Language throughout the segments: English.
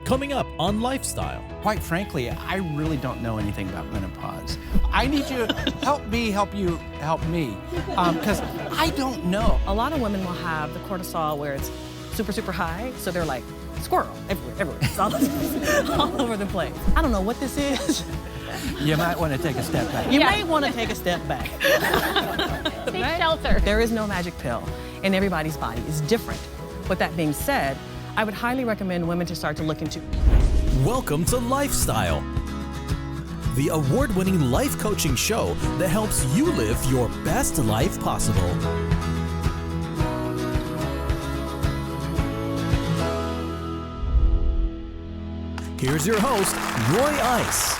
Coming up on Lifestyle. Quite frankly, I really don't know anything about menopause. I need you to help me help you help me, because I don't know. A lot of women will have the cortisol where it's super, super high, so they're like squirrel everywhere. It's all over the place. I don't know what this is. You might want to take a step back. You may want to take a step back. Take shelter. There is no magic pill, and everybody's body is different. With that being said, I would highly recommend women to start to look into. Welcome to Lifestyle, the award-winning life coaching show that helps you live your best life possible. Here's your host, Roy Ice.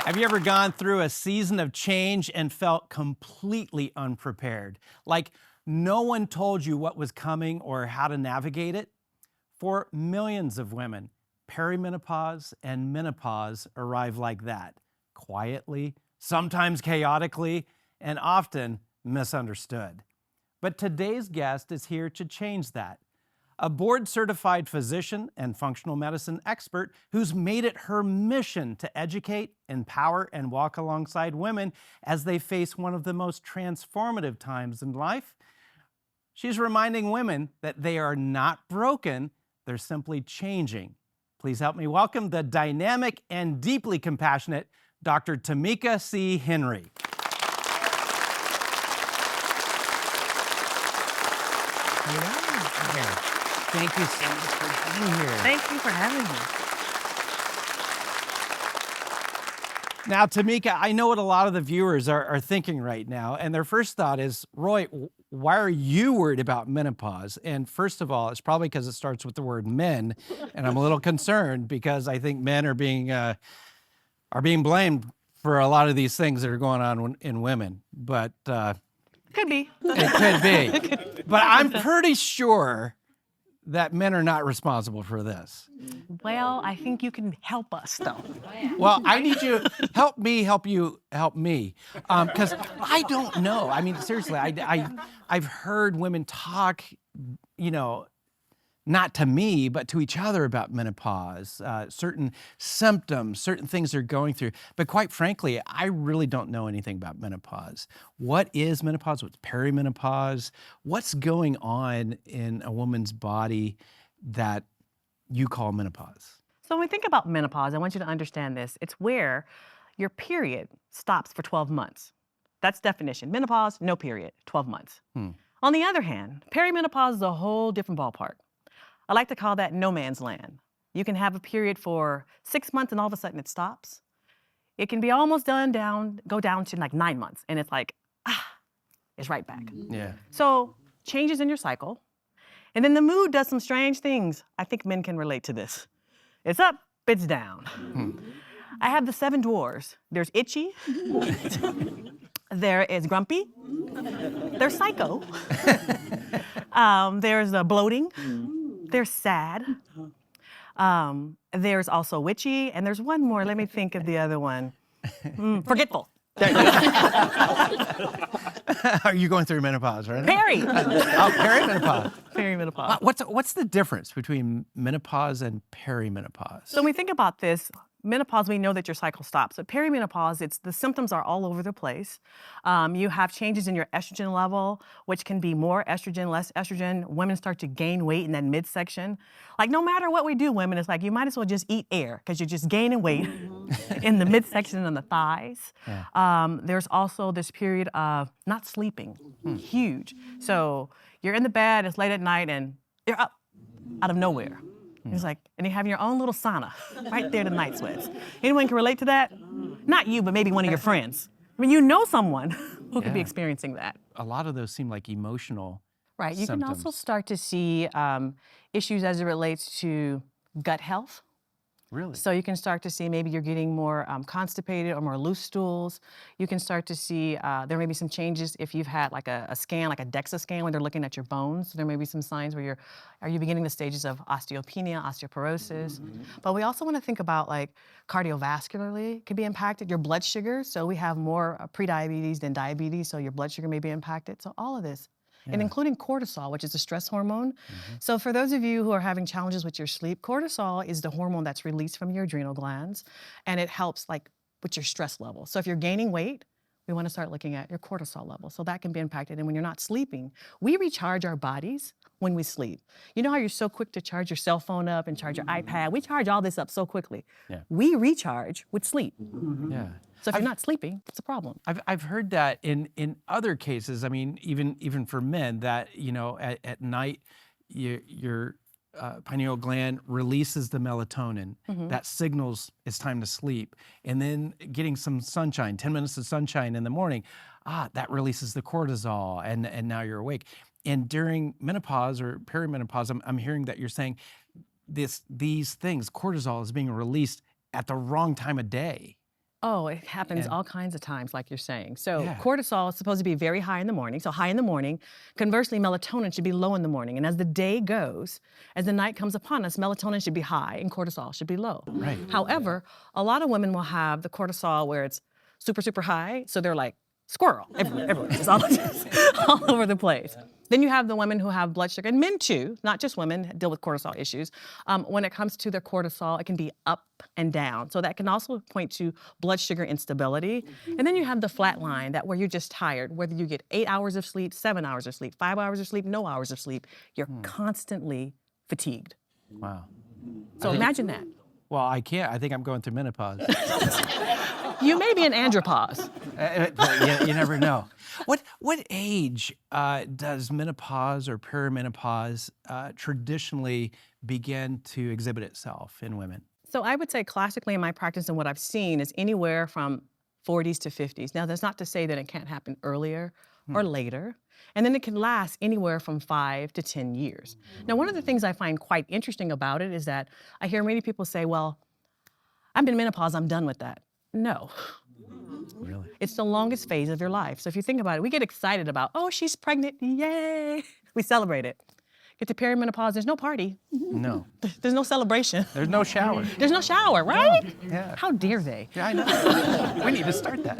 Have you ever gone through a season of change and felt completely unprepared? Like no one told you what was coming or how to navigate it? For millions of women, perimenopause and menopause arrive like that, quietly, sometimes chaotically, and often misunderstood. But today's guest is here to change that. A board-certified physician and functional medicine expert who's made it her mission to educate, empower, and walk alongside women as they face one of the most transformative times in life. She's reminding women that they are not broken, they're simply changing. Please help me welcome the dynamic and deeply compassionate Dr. Tamika C. Henry. Thank you so much for being here. Thank you for having me. Now, Tamika, I know what a lot of the viewers are thinking right now, and their first thought is, Roy, why are you worried about menopause? And first of all, it's probably because it starts with the word men, and I'm a little concerned because I think men are being blamed for a lot of these things that are going on in women. But Could be. it could be. But I'm pretty sure that men are not responsible for this. Well, I think you can help us, though. Well, I need you to help me help you help me, because I don't know. I mean, seriously, I've heard women talk, not to me, but to each other about menopause, certain symptoms, certain things they're going through. But quite frankly, I really don't know anything about menopause. What is menopause? What's perimenopause? What's going on in a woman's body that you call menopause? So when we think about menopause, I want you to understand this. It's where your period stops for 12 months. That's definition. Menopause, no period, 12 months. On the other hand, perimenopause is a whole different ballpark. I like to call that no man's land. You can have a period for 6 months and all of a sudden it stops. It can be almost go down to like 9 months and it's like, it's right back. Yeah. So changes in your cycle. And then the mood does some strange things. I think men can relate to this. It's up, it's down. I have the 7 dwarves. There's itchy. There is grumpy. There's psycho. There's bloating. There's sad. There's also witchy, and there's one more. Let me think of the other one. Forgetful. Are you going through menopause, right? Perimenopause. Perimenopause. What's the difference between menopause and perimenopause? So when we think about this, menopause, we know that your cycle stops. But perimenopause, the symptoms are all over the place. You have changes in your estrogen level, which can be more estrogen, less estrogen. Women start to gain weight in that midsection. Like no matter what we do, women, it's like you might as well just eat air because you're just gaining weight in the midsection and the thighs. Yeah. There's also this period of not sleeping, huge. So you're in the bed, it's late at night, and you're up out of nowhere. It's like, and you're having your own little sauna right there, the night sweats. Anyone can relate to that? Not you, but maybe one of your friends. I mean, you know someone who could be experiencing that. A lot of those seem like emotional Right, you symptoms. can also start to see issues as it relates to gut health. Really? So you can start to see maybe you're getting more constipated or more loose stools. You can start to see there may be some changes if you've had like a scan, like a DEXA scan, when they're looking at your bones. There may be some signs where are you beginning the stages of osteopenia, osteoporosis. But we also want to think about like cardiovascularly could be impacted, your blood sugar. So we have more prediabetes than diabetes, so your blood sugar may be impacted. So all of this and including cortisol, which is a stress hormone. So for those of you who are having challenges with your sleep, cortisol is the hormone that's released from your adrenal glands, and it helps like with your stress level. So if you're gaining weight, we want to start looking at your cortisol level. So that can be impacted. And when you're not sleeping, we recharge our bodies when we sleep. You know how you're so quick to charge your cell phone up and charge your iPad? We charge all this up so quickly. Yeah. We recharge with sleep. Yeah. So if you're not sleeping, it's a problem. I've heard that in other cases. I mean, even for men, that at night, your pineal gland releases the melatonin that signals it's time to sleep, and then getting some sunshine, 10 minutes of sunshine in the morning, that releases the cortisol, and now you're awake. And during menopause or perimenopause, I'm hearing that you're saying these things, cortisol is being released at the wrong time of day. Oh, it happens all kinds of times, like you're saying. So Yeah. cortisol is supposed to be very high in the morning, so high in the morning. Conversely, melatonin should be low in the morning. And as the day goes, as the night comes upon us, melatonin should be high and cortisol should be low. Right. However, a lot of women will have the cortisol where it's super, super high, so they're like squirrel everywhere. It's all over the place. Then you have the women who have blood sugar, and men too, not just women, deal with cortisol issues. When it comes to their cortisol, it can be up and down. So that can also point to blood sugar instability. And then you have the flat line, that where you're just tired, whether you get 8 hours of sleep, 7 hours of sleep, 5 hours of sleep, no hours of sleep, you're constantly fatigued. Wow. So imagine that. Well, I can't. I think I'm going through menopause. You may be in andropause. But you never know. What age does menopause or perimenopause traditionally begin to exhibit itself in women? So I would say classically in my practice and what I've seen is anywhere from 40s to 50s. Now, that's not to say that it can't happen earlier or later. And then it can last anywhere from 5 to 10 years. Now, one of the things I find quite interesting about it is that I hear many people say, well, I'm in menopause, I'm done with that. No. Really? It's the longest phase of your life. So if you think about it, we get excited about, oh, she's pregnant, yay. We celebrate it. Get to perimenopause, there's no party. No. There's no celebration. There's no shower. There's no shower, right? Yeah. How dare they? Yeah, I know. We need to start that.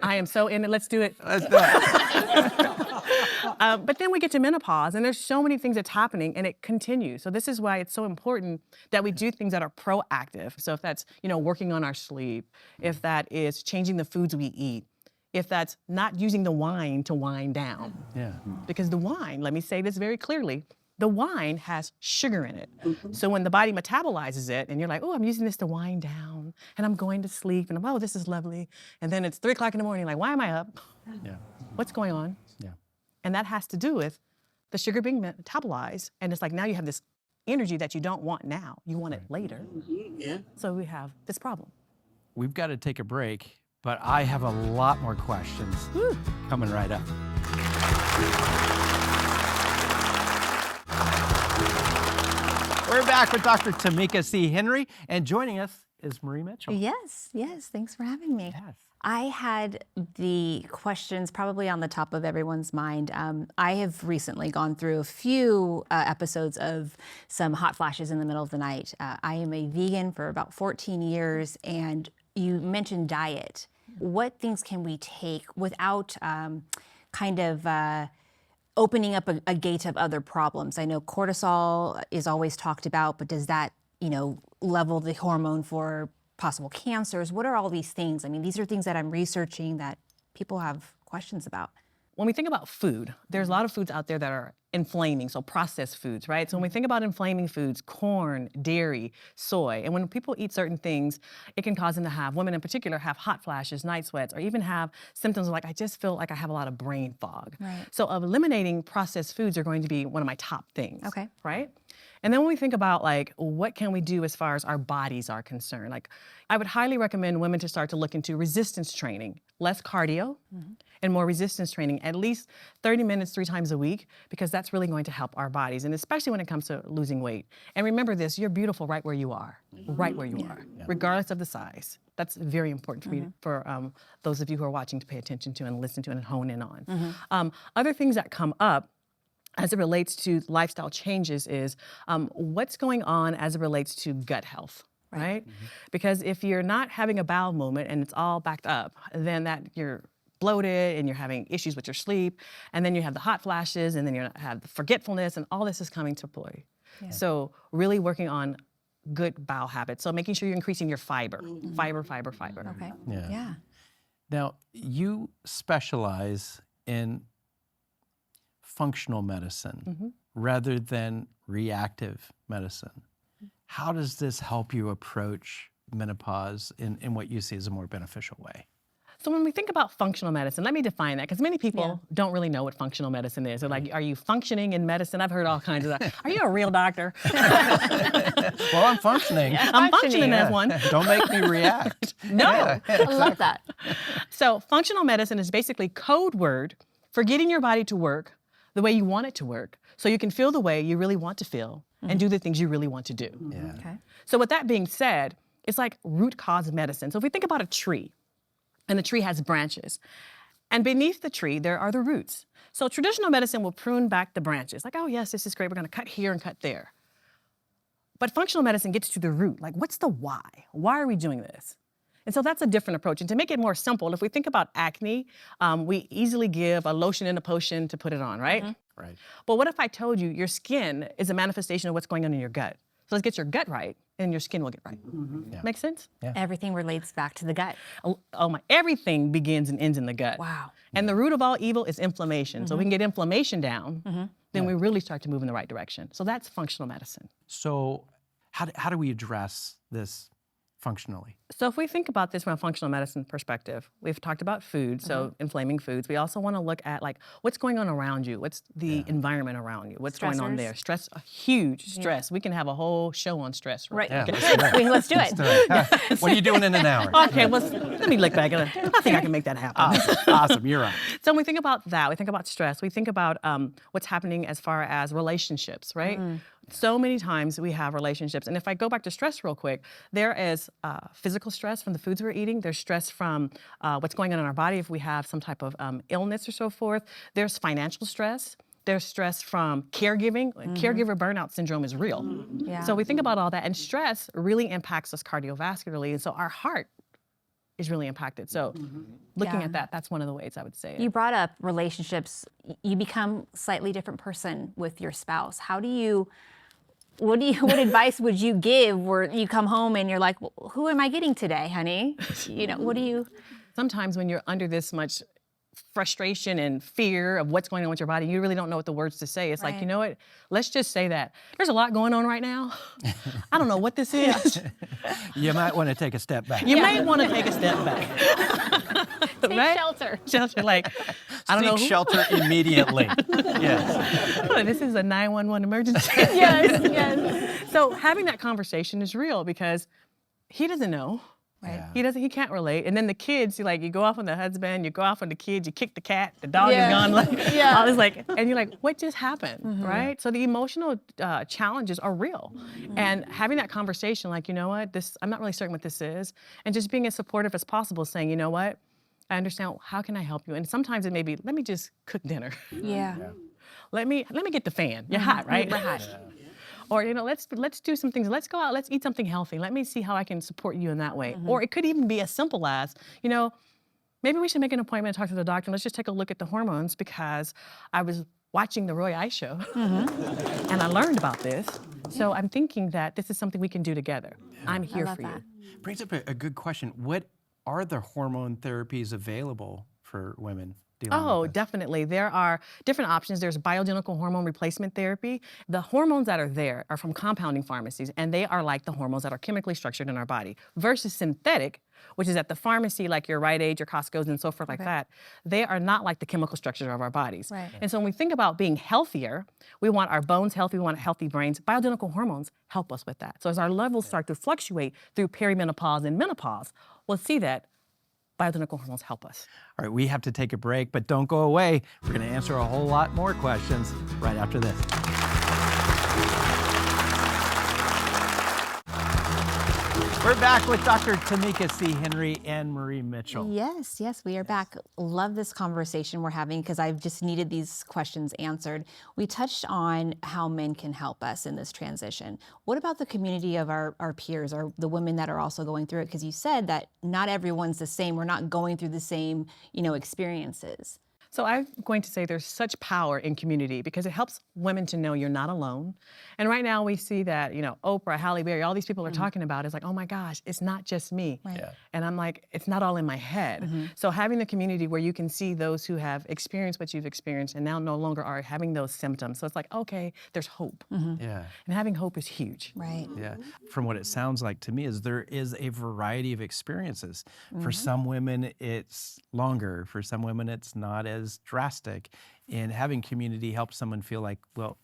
I am so in it, let's do it. Let's do it. But then we get to menopause, and there's so many things that's happening, and it continues. So this is why it's so important that we do things that are proactive. So if that's, working on our sleep, if that is changing the foods we eat, if that's not using the wine to wind down. Yeah. Because the wine, let me say this very clearly, the wine has sugar in it. So when the body metabolizes it, and you're like, oh, I'm using this to wind down, and I'm going to sleep, and oh, this is lovely. And then it's 3 o'clock in the morning, like, why am I up? Yeah. What's going on? Yeah. And that has to do with the sugar being metabolized. And it's like now you have this energy that you don't want now. You want it later. Yeah. So we have this problem. We've got to take a break, but I have a lot more questions coming right up. We're back with Dr. Tamika C. Henry, and joining us is Marie Mitchell. Yes, thanks for having me. Yes. I had the questions probably on the top of everyone's mind. I have recently gone through a few episodes of some hot flashes in the middle of the night. I am a vegan for about 14 years, and you mentioned diet. What things can we take without opening up a gate of other problems? I know cortisol is always talked about, but does that, level the hormone for possible cancers? What are all these things? I mean, these are things that I'm researching that people have questions about. When we think about food, there's a lot of foods out there that are inflaming, so processed foods, right? So when we think about inflaming foods, corn, dairy, soy, and when people eat certain things, it can cause them to have, women in particular, have hot flashes, night sweats, or even have symptoms like, I just feel like I have a lot of brain fog. Right. So eliminating processed foods are going to be one of my top things. Okay. Right? And then when we think about what can we do as far as our bodies are concerned, I would highly recommend women to start to look into resistance training, less cardio and more resistance training, at least 30 minutes 3 times a week, because that's really going to help our bodies, and especially when it comes to losing weight. And remember this, you're beautiful right where you are, regardless of the size. That's very important for me, for those of you who are watching to pay attention to and listen to and hone in on. Other things that come up as it relates to lifestyle changes is what's going on as it relates to gut health, right? Because if you're not having a bowel movement and it's all backed up, then that your bloated and you're having issues with your sleep, and then you have the hot flashes, and then you have the forgetfulness, and all this is coming to play. Yeah. So really working on good bowel habits. So making sure you're increasing your fiber, fiber. Okay. Yeah. Now, you specialize in functional medicine rather than reactive medicine. How does this help you approach menopause in what you see as a more beneficial way? So when we think about functional medicine, let me define that, because many people don't really know what functional medicine is. They're like, are you functioning in medicine? I've heard all kinds of that. Are you a real doctor? Well, I'm functioning. I'm functioning as one. Don't make me react. No. I love that. So functional medicine is basically code word for getting your body to work the way you want it to work, so you can feel the way you really want to feel and do the things you really want to do. Yeah. Okay. So with that being said, it's like root cause medicine. So if we think about a tree, and the tree has branches, and beneath the tree, there are the roots. So traditional medicine will prune back the branches. Like, oh yes, this is great, we're gonna cut here and cut there. But functional medicine gets to the root. Like, what's the why? Why are we doing this? And so that's a different approach. And to make it more simple, if we think about acne, we easily give a lotion and a potion to put it on, right? Right. But what if I told you your skin is a manifestation of what's going on in your gut? So let's get your gut right, and your skin will get right. Yeah. Make sense? Yeah. Everything relates back to the gut. Oh my, everything begins and ends in the gut. Wow. And the root of all evil is inflammation. So we can get inflammation down, then we really start to move in the right direction. So that's functional medicine. So how do we address this functionally? So if we think about this from a functional medicine perspective, we've talked about food, so inflaming foods. We also want to look at like what's going on around you, what's the environment around you, what's going on Stressors. there. Stress, a huge stress. We can have a whole show on stress. Right. Yeah, Let's do it. What are you doing in an hour? Okay, well, let me look back. I think I can make that happen. Awesome, you're right. So when we think about that, we think about stress, we think about what's happening as far as relationships, right? So many times we have relationships. And if I go back to stress real quick, there is physical stress from the foods we're eating. There's stress from what's going on in our body if we have some type of illness or so forth. There's financial stress. There's stress from caregiving. Caregiver burnout syndrome is real. Yeah. So we think about all that. And stress really impacts us cardiovascularly. And so our heart is really impacted. So looking at that, that's one of the ways I would say it. You brought up relationships. You become a slightly different person with your spouse. What advice would you give where you come home and you're like, well, who am I getting today, honey? What do you? Sometimes when you're under this much frustration and fear of what's going on with your body, you really don't know what the words to say. It's like, you know what? Let's just say that. There's a lot going on right now. I don't know what this is. You might want to take a step back. You might want to take a step back. Take Right? shelter. Shelter, like, I don't know. Seek shelter immediately. Yes. This is a 911 emergency. Yes. So having that conversation is real because he doesn't know. Right. Yeah. He can't relate. And then the kids, you go off on the husband, you go off on the kids, you kick the cat, the dog is gone. All this and you're like, what just happened, right? So the emotional challenges are real. And having that conversation, like, you know what, I'm not really certain what this is. And just being as supportive as possible, saying, you know what, I understand, how can I help you? And sometimes it may be, let me just cook dinner. Yeah. Let me get the fan. You're hot, right? We're hot. Or, let's do some things. Let's go out, let's eat something healthy. Let me see how I can support you in that way. Or it could even be as simple as, maybe we should make an appointment and talk to the doctor. Let's just take a look at the hormones because I was watching the Roy Ice show and I learned about this. So I'm thinking that this is something we can do together. I'm here for you. Brings up a good question. What are the hormone therapies available for women? Oh, definitely. There are different options. There's bioidentical hormone replacement therapy. The hormones that are there are from compounding pharmacies, and they are like the hormones that are chemically structured in our body, versus synthetic, which is at the pharmacy, like your Rite Aid, your Costco's, and so forth like that. They are not like the chemical structure of our bodies. Right. And so when we think about being healthier, we want our bones healthy, we want healthy brains. Bioidentical hormones help us with that. So as our levels start to fluctuate through perimenopause and menopause, we'll see that bioidentical hormones help us. All right, we have to take a break, but don't go away. We're going to answer a whole lot more questions right after this. We're back with Dr. Tamika C. Henry and Marie Mitchell. Yes, we are back. Love this conversation we're having because I've just needed these questions answered. We touched on how men can help us in this transition. What about the community of our peers, or the women that are also going through it? Because you said that not everyone's the same. We're not going through the same, experiences. So I'm going to say there's such power in community because it helps women to know you're not alone. And right now we see that, Oprah, Halle Berry, all these people are talking about it's like, oh my gosh, it's not just me. Right. Yeah. And I'm like, it's not all in my head. So having the community where you can see those who have experienced what you've experienced and now no longer are having those symptoms. So it's like, okay, there's hope. Yeah. And having hope is huge. Right. Yeah. From what it sounds like to me is there is a variety of experiences. For some women, it's longer. For some women, it's not as drastic. And having community helps someone feel like, well,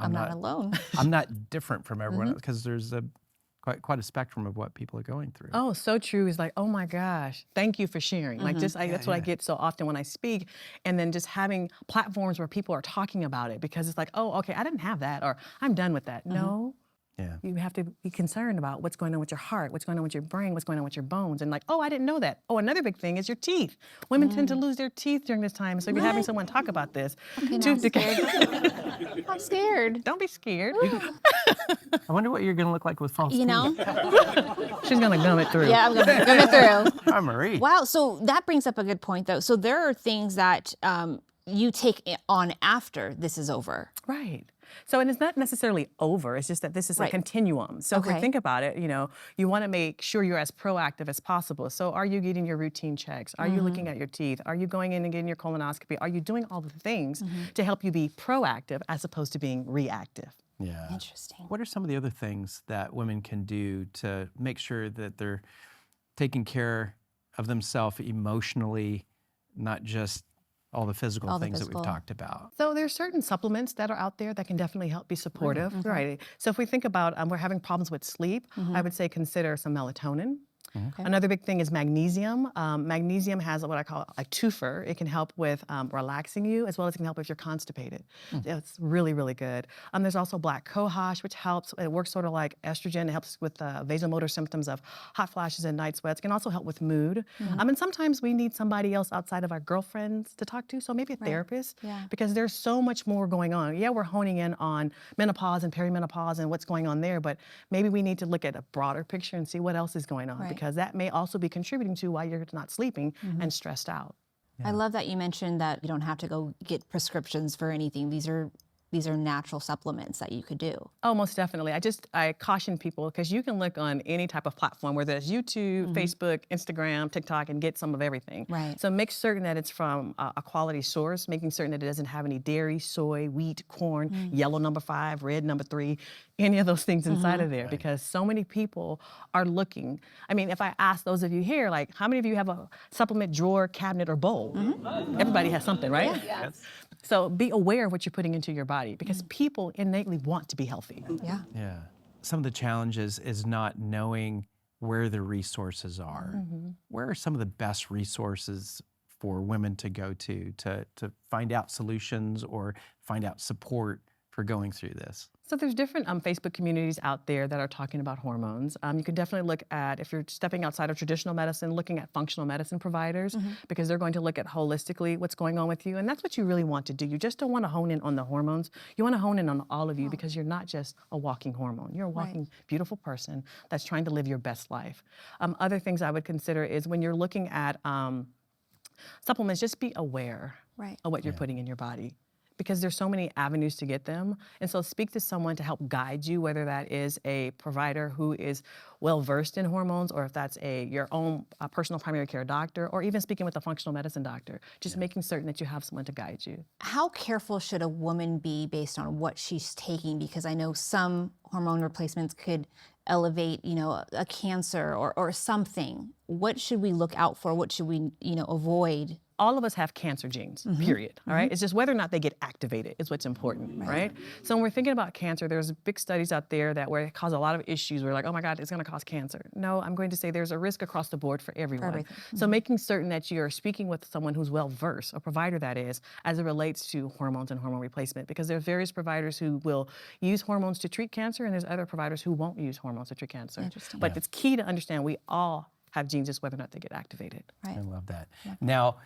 I'm not alone. I'm not different from everyone else, because there's quite a spectrum of what people are going through. Oh, so true. It's like, oh my gosh, thank you for sharing. Like that's what I get so often when I speak. And then just having platforms where people are talking about it, because it's like, oh, okay, I didn't have that, or I'm done with that. No. Yeah. You have to be concerned about what's going on with your heart, what's going on with your brain, what's going on with your bones. And like, oh, I didn't know that. Oh, another big thing is your teeth. Women tend to lose their teeth during this time. So if you're having someone talk about this, Okay, now I'm scared. I'm scared. don't be scared. I wonder what you're going to look like with false teeth. She's gonna gum it through. Yeah, I'm going to go through. Hi, Marie. Wow, so that brings up a good point, though. So there are things that you take on after this is over. Right. So, and it's not necessarily over, it's just that this is a continuum. So if we think about it, you want to make sure you're as proactive as possible. So are you getting your routine checks? Are you looking at your teeth? Are you going in and getting your colonoscopy? Are you doing all the things to help you be proactive as opposed to being reactive? Yeah. Interesting. What are some of the other things that women can do to make sure that they're taking care of themselves emotionally, not just all the physical things that we've talked about? So there's certain supplements that are out there that can definitely help be supportive. Right. So if we think about we're having problems with sleep, I would say consider some melatonin. Another big thing is magnesium. Magnesium has what I call a twofer. It can help with relaxing you, as well as it can help if you're constipated. It's really, really good. There's also black cohosh, which helps. It works sort of like estrogen. It helps with vasomotor symptoms of hot flashes and night sweats. It can also help with mood. And sometimes we need somebody else outside of our girlfriends to talk to, so maybe a therapist, because there's so much more going on. Yeah, we're honing in on menopause and perimenopause and what's going on there, but maybe we need to look at a broader picture and see what else is going on, because that may also be contributing to why you're not sleeping and stressed out. I love that you mentioned that you don't have to go get prescriptions for anything. These are natural supplements that you could do. Oh, most definitely. I caution people, because you can look on any type of platform, whether it's YouTube, Facebook, Instagram, TikTok, and get some of everything. Right. So make certain that it's from a quality source, making certain that it doesn't have any dairy, soy, wheat, corn, yellow number 5, red number 3, any of those things inside of there, because so many people are looking. I mean, if I ask those of you here, like, how many of you have a supplement drawer, cabinet, or bowl? Everybody has something, right? Yes. So be aware of what you're putting into your body, because people innately want to be healthy. Yeah. Yeah. Some of the challenges is not knowing where the resources are. Where are some of the best resources for women to go to find out solutions or find out support for going through this? So there's different Facebook communities out there that are talking about hormones. You can definitely look at, if you're stepping outside of traditional medicine, looking at functional medicine providers, because they're going to look at holistically what's going on with you. And that's what you really want to do. You just don't want to hone in on the hormones. You want to hone in on all of you, because you're not just a walking hormone. You're a walking, beautiful person that's trying to live your best life. Other things I would consider is when you're looking at supplements, just be aware of what you're putting in your body, because there's so many avenues to get them. And so speak to someone to help guide you, whether that is a provider who is well-versed in hormones, or if that's your own personal primary care doctor, or even speaking with a functional medicine doctor, just making certain that you have someone to guide you. How careful should a woman be based on what she's taking? Because I know some hormone replacements could elevate, a cancer or something. What should we look out for? What should we, avoid all of us have cancer genes, period, all right? It's just whether or not they get activated is what's important, right? So when we're thinking about cancer, there's big studies out there that where it cause a lot of issues. We're like, oh my God, it's gonna cause cancer. No, I'm going to say there's a risk across the board for everyone. So making certain that you're speaking with someone who's well-versed, a provider that is, as it relates to hormones and hormone replacement, because there's various providers who will use hormones to treat cancer, and there's other providers who won't use hormones to treat cancer. Interesting. But it's key to understand we all have genes, just whether or not they get activated. I love that. Now,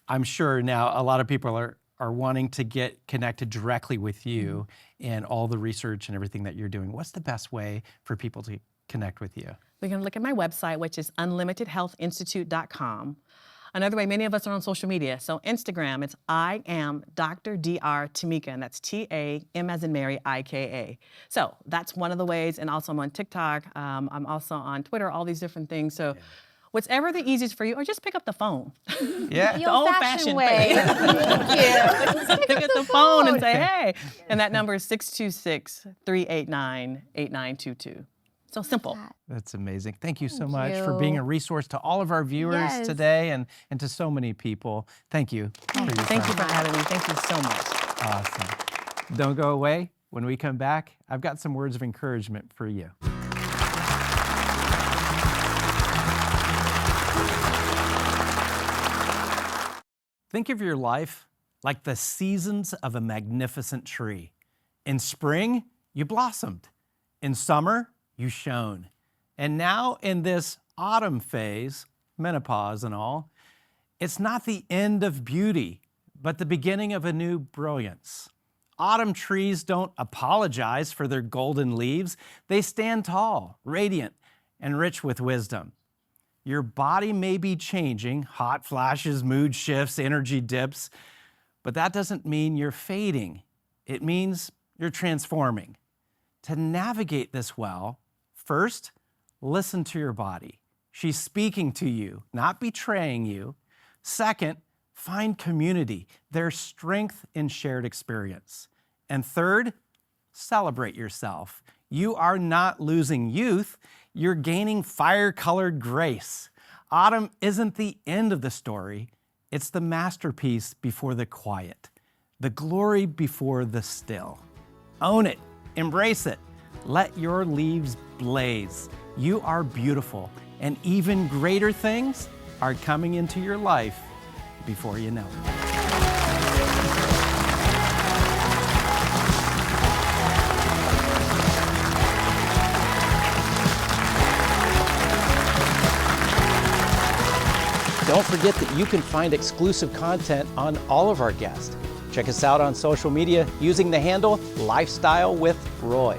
I'm sure now a lot of people are wanting to get connected directly with you and all the research and everything that you're doing. What's the best way for people to connect with you? We can look at my website, which is unlimitedhealthinstitute.com. Another way, many of us are on social media. So Instagram, it's I am Dr. Dr. Tamika, and that's T-A-M as in Mary, I-K-A. So that's one of the ways, and also I'm on TikTok. I'm also on Twitter, all these different things. So whatever the easiest for you, or just pick up the phone. Yeah. The old-fashioned way. Thank you. Pick up the phone and say, hey. And that number is 626-389-8922. So simple. That's amazing. Thank you so much for being a resource to all of our viewers today and to so many people. Thank you. Thank you for having me. Thank you so much. Awesome. Don't go away. When we come back, I've got some words of encouragement for you. Think of your life like the seasons of a magnificent tree. In spring, you blossomed. In summer, you shone. And now in this autumn phase, menopause and all, it's not the end of beauty, but the beginning of a new brilliance. Autumn trees don't apologize for their golden leaves. They stand tall, radiant, and rich with wisdom. Your body may be changing, hot flashes, mood shifts, energy dips, but that doesn't mean you're fading. It means you're transforming. To navigate this well, first, listen to your body. She's speaking to you, not betraying you. Second, find community. There's strength in shared experience. And third, celebrate yourself. You are not losing youth, you're gaining fire-colored grace. Autumn isn't the end of the story, it's the masterpiece before the quiet, the glory before the still. Own it, embrace it, let your leaves blaze. You are beautiful, and even greater things are coming into your life before you know it. Don't forget that you can find exclusive content on all of our guests. Check us out on social media using the handle Lifestyle with Roy.